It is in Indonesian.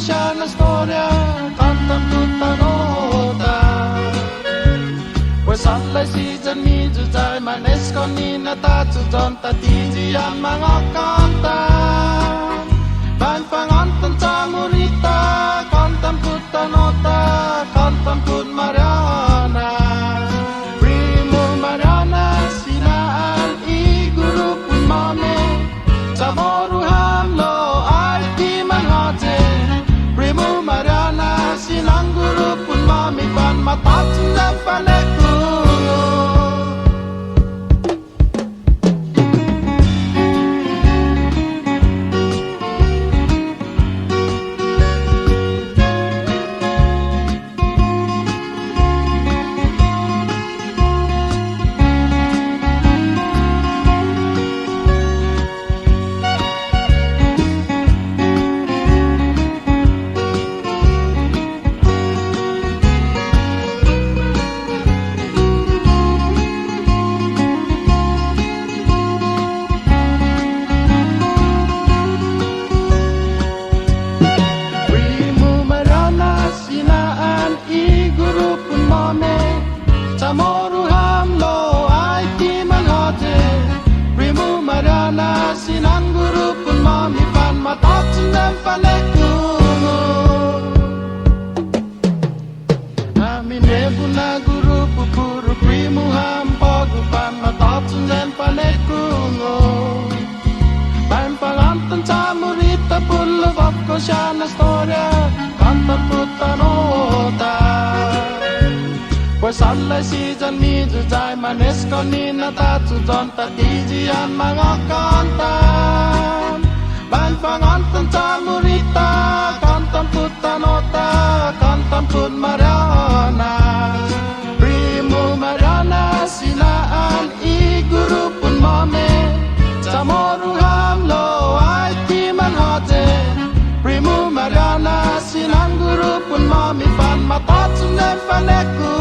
c'è una storia canta tutta nota Pues alle si jan mi ju jai manes kon ni na ta chu jon ta ti ji an mangok kanta Ban pangon tan chamurita kantam tutta nota kantam pun Mariana Primo Mariana sinaan I guru pun mame Samoru hamlo ai ti mangote Primo Mariana sinang guru pun mami pan matat sundan paneku Samoru hamlo ai ti mangote Primo Mariana sinang guru pun mami pan matat sundan paneku Amine buna guru pupuru primo hampo gupan matat sundan paneku Pan palantan chamurita pullo vapko shana storia kanta tutta nota Pues alle si jan mi ju jai manes kon ni na ta chu jon ta ti ji an mangok kanta Ban pangon tan chamurita kantam tutta nota kantam pun Mariana Primo Mariana sinaan I guru pun mame Samoru hamlo ai ti mangote Primo Mariana sinang guru pun mami pan matat sundan paneku